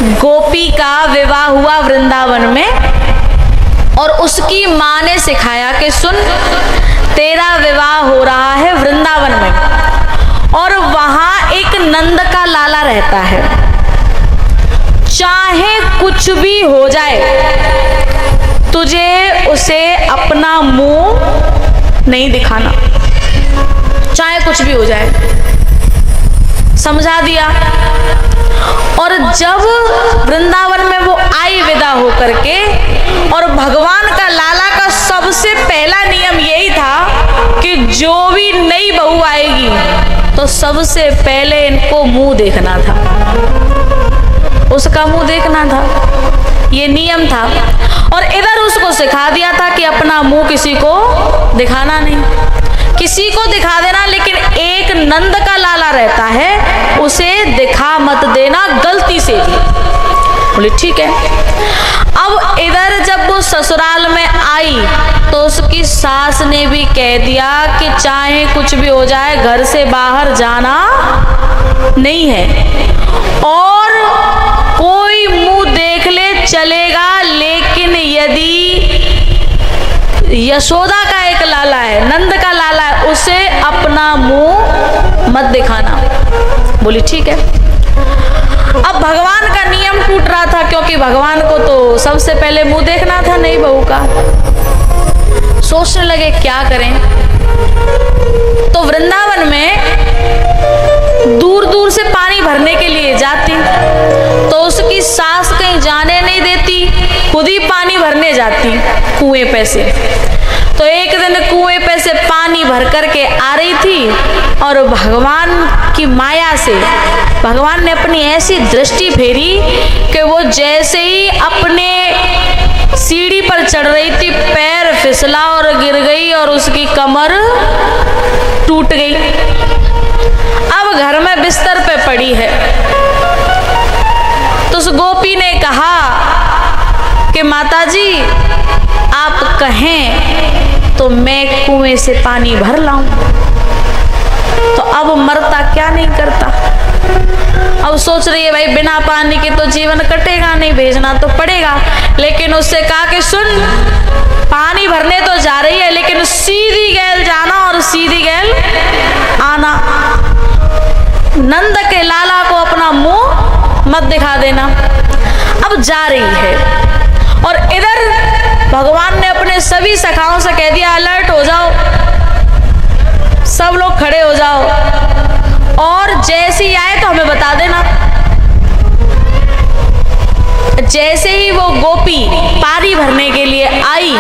गोपी का विवाह हुआ वृंदावन में, और उसकी माँ ने सिखाया कि सुन, तेरा विवाह हो रहा है वृंदावन में, और वहां एक नंद का लाला रहता है, चाहे कुछ भी हो जाए तुझे उसे अपना मुंह नहीं दिखाना, चाहे कुछ भी हो जाए। समझा दिया। और जब वृंदावन में वो आई विदा होकर के, और भगवान का लाला का सबसे पहला नियम यही था कि जो भी नई बहू आएगी तो सबसे पहले इनको मुंह देखना था, उसका मुंह देखना था, ये नियम था। और इधर उसको सिखा दिया था कि अपना मुंह किसी को दिखाना नहीं, किसी को दिखा देना, लेकिन एक नंद का लाला रहता है उसे दिखा मत देना गलती से भी। बोले ठीक है। अब इधर जब वो ससुराल में आई तो उसकी सास ने भी कह दिया कि चाहे कुछ भी हो जाए घर से बाहर जाना नहीं है, और कोई मुंह देख ले चलेगा, लेकिन यदि यशोदा का एक लाला है, नंद का लाला है, उसे अपना मुंह मत दिखाना। बोली ठीक है। अब भगवान का नियम टूट रहा था, क्योंकि भगवान को तो सबसे पहले मुंह देखना था नई बहू का। सोचने लगे क्या करें। तो वृंदावन में दूर दूर से पानी भरने के लिए जाती, तो उसकी सास कहीं जाने नहीं देती, खुद ही पानी भरने जाती कुएं पे से। तो एक दिन कुएं पे से पानी भर करके आ रही थी, और भगवान की माया से भगवान ने अपनी ऐसी दृष्टि फेरी कि वो जैसे ही अपने सीढ़ी पर चढ़ रही थी, पैर फिसला और गिर गई, और उसकी कमर टूट गई। अब घर में बिस्तर पे पड़ी है। तो उस गोपी ने कहा कि माताजी आप कहें तो मैं कुएं से पानी भर लाऊं। तो अब मरता क्या नहीं करता। अब सोच रही है भाई बिना पानी के तो जीवन कटेगा नहीं, भेजना तो पड़ेगा। लेकिन उससे कहा कि सुन, पानी भरने तो जा रही है, लेकिन सीधी गैल जाना और सीधी गैल आना, नंद के लाला को अपना मुंह मत दिखा देना। अब जा रही है, और इधर भगवान ने अपने सभी सखाओं से कह दिया अलर्ट हो जाओ, सब लोग खड़े हो जाओ, और जैसी आए तो हमें बता देना। जैसे ही वो गोपी पानी भरने के लिए आई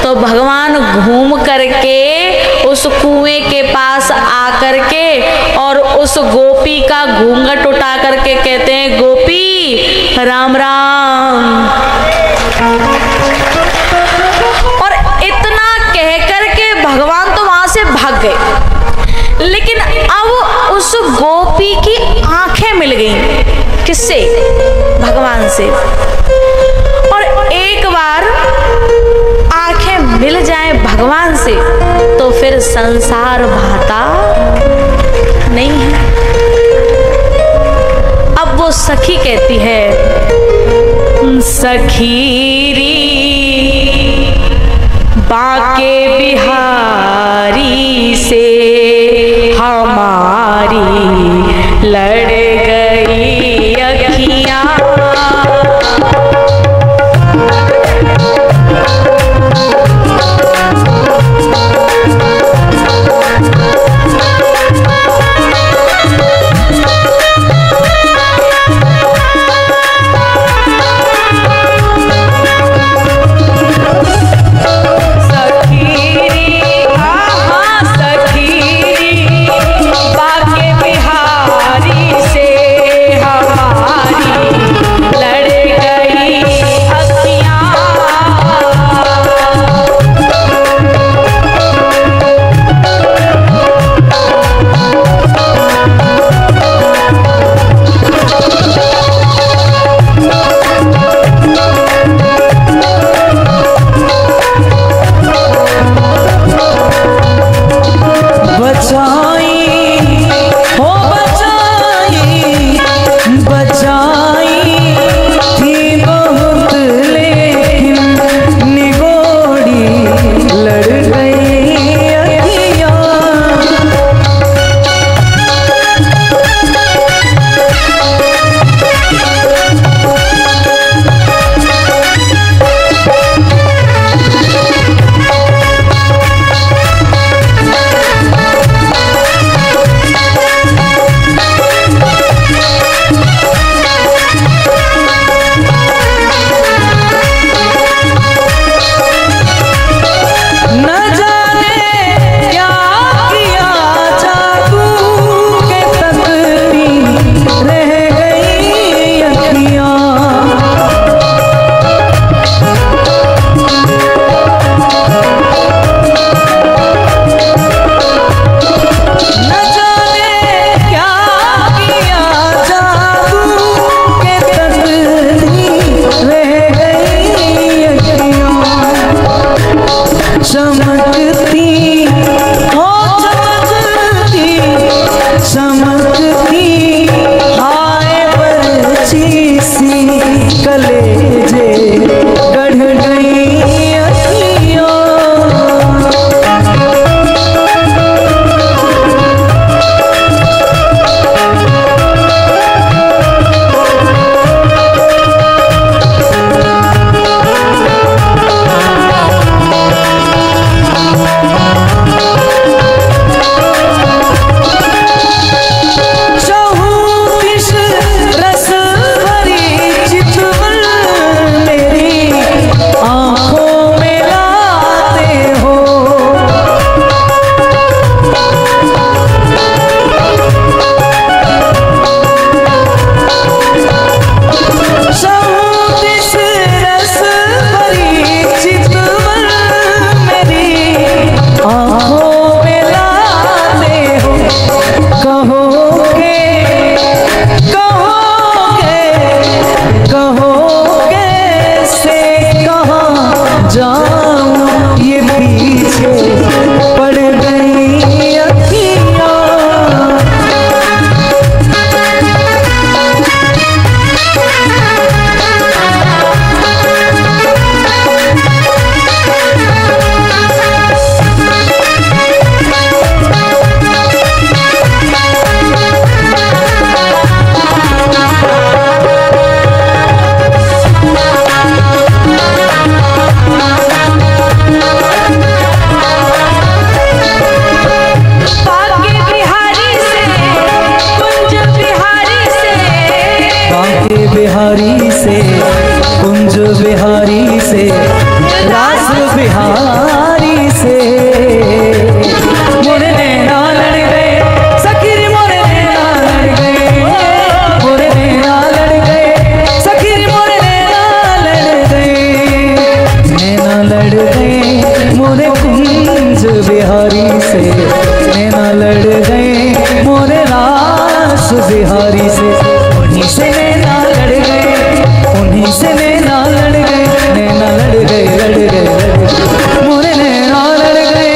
तो भगवान घूम करके उस कुएं के पास आकर के और उस गोपी का घूंघट उठा करके कहते हैं गोपी राम राम। और इतना कह करके भगवान तो वहां से भाग गए। लेकिन अब उस गोपी की आंखें मिल गई, किससे? भगवान से। और एक बार आंखें मिल जाए भगवान से तो फिर संसार भाता नहीं है। अब वो सखी कहती है सखीरी बाके बिहारी से हमारी लड़ गई अखियां। सखीरी कलेजे गढ़ गई अखियाँ। बिहारी से कुंज बिहारी से रास बिहारी से मोरे नैना लड़ गए सखीर मोरे नैना लड़ गए मोरे नैना लड़ गए सखीर मोरे नैना लड़ गए नैना लड़ गए मोरे कुंज बिहारी से नैना लड़ गए मोरे रास बिहारी से उन्हीं से नैना लड़ गए उन्हीं से नैना लड़ गए नैना लड़ गए मोरे नैना लड़ गए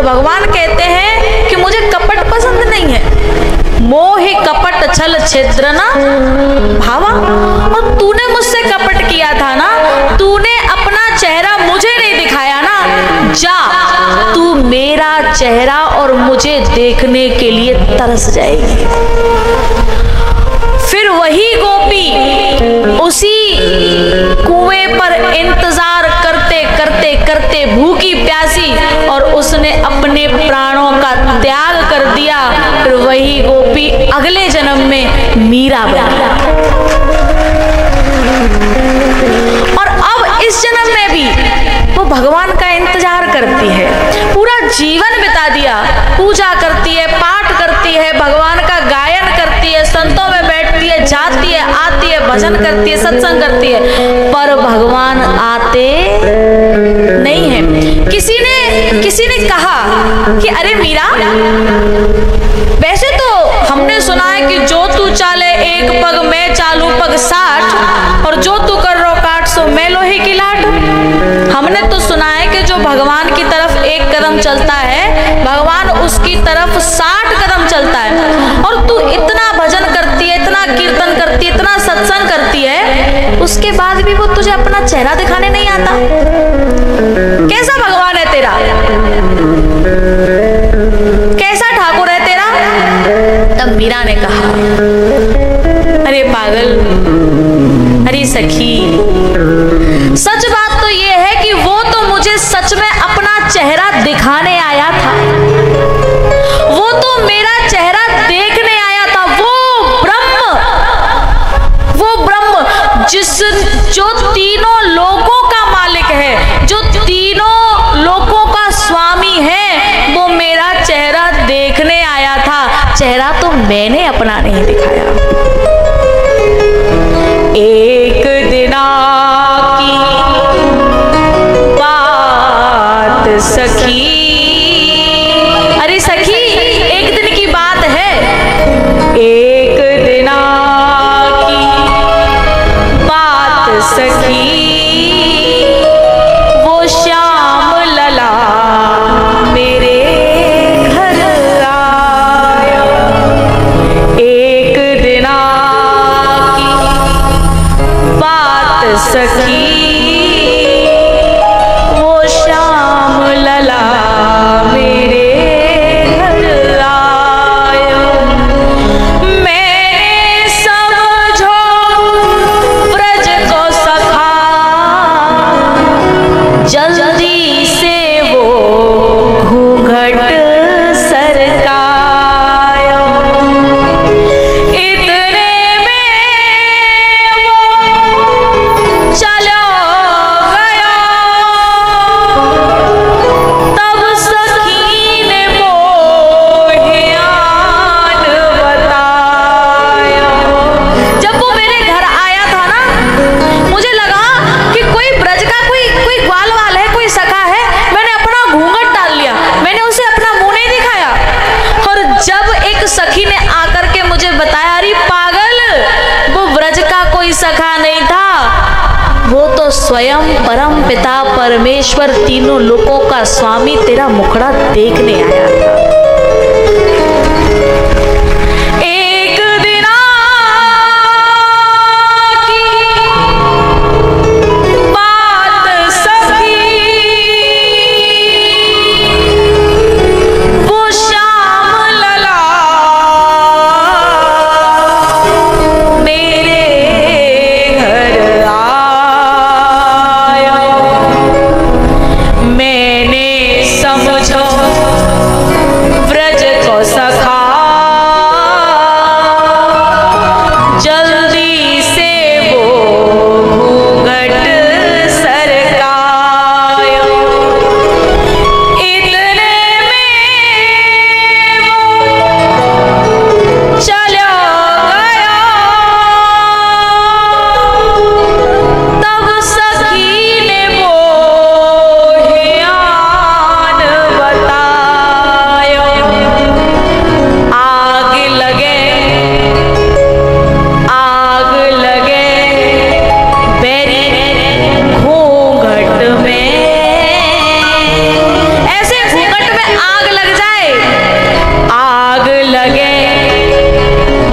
और भगवान कहते हैं कि मुझे कपट पसंद नहीं है। मोहि कपट छल छिद्र ना भावा, और तूने मुझसे कपट किया था ना, तूने अपना चेहरा मुझे नहीं दिखाया ना, जा तू मेरा चेहरा और मुझे देखने के लिए तरस जाएगी। फिर वही गोपी उसी कुएं पर इंतजार करते करते करते भूखी प्यासी, और उसने अपने प्राणों का त्याग कर दिया। फिर वही गोपी अगले जन्म में मीरा बनी, और अब इस जन्म में भी वो भगवान का इंतजार करती है। पूरा जीवन बिता दिया, पूजा करती है, पाठ करती है, भगवान का गायन करती है, संतों में बैठती है, जाती है, आती है, भजन करती है, सत्संग करती है, पर भगवान आते नहीं है। किसी ने कहा कि अरे मीरा, वैसे तो हमने सुना है कि जो तू चाले एक पग मैं चालू पग 60, और जो तू कर रो काट सो मैं लोहे की लाट। हमने तो सुना है कि जो भगवान की तरफ एक कदम चलता है, भगवान उसकी तरफ 60 कदम चलता है। और तू इतना भजन करती है, इतना कीर्तन करती है, इतना सत्संग करती है, उसके बाद भी वो तुझे अपना चेहरा दिखाने नहीं आता। कैसा भगवान है तेरा, कैसा ठाकुर है तेरा? तब मीरा ने कहा, अरे पागल, अरे सखी, सच बात तो ये है कि वो तो मुझे सच में अपना चेहरा दिखाने आया था, वो तो मेरा चेहरा देखने आया था। वो ब्रह्म जो तीनों लोकों का मालिक है, जो तीनों लोकों का स्वामी है, वो मेरा चेहरा देखने आया था। चेहरा तो मैंने अपना नहीं दिखाया। एक दिना की बात सखी, अरे सखी, एक दिन की बात है, एक दिना की बात सखी, वो श्याम लला मेरे घर आया। एक दिना की बात सखी, वो श्याम लला मेरे घर आया। मैंने समझो ब्रज को सखा, जल्दी से वो घूंघट सरकाया। इतने में वो चलो गया, तब सखी ने मोहे आन बताया। जब वो मेरे घर आया था ना, मुझे लगा कि कोई ब्रज का कोई ग्वाल वाल है, कोई सखा है। मैंने अपना घूंघट डाल लिया, मैंने उसे अपना मुंह नहीं दिखाया। और जब एक सखी ने आकर के मुझे बताया, अरे पागल, वो ब्रज का कोई सखा नहीं था, वो तो स्वयं परम पिता परमेश्वर तीनों लोकों का स्वामी तेरा मुखड़ा देखने आया था। एक दिना की बात सखी, वो श्याम लला मेरे घर आया। मैंने समझो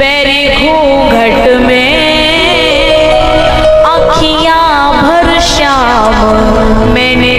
बैरी घूंघट में अखियां भर श्याम मैंने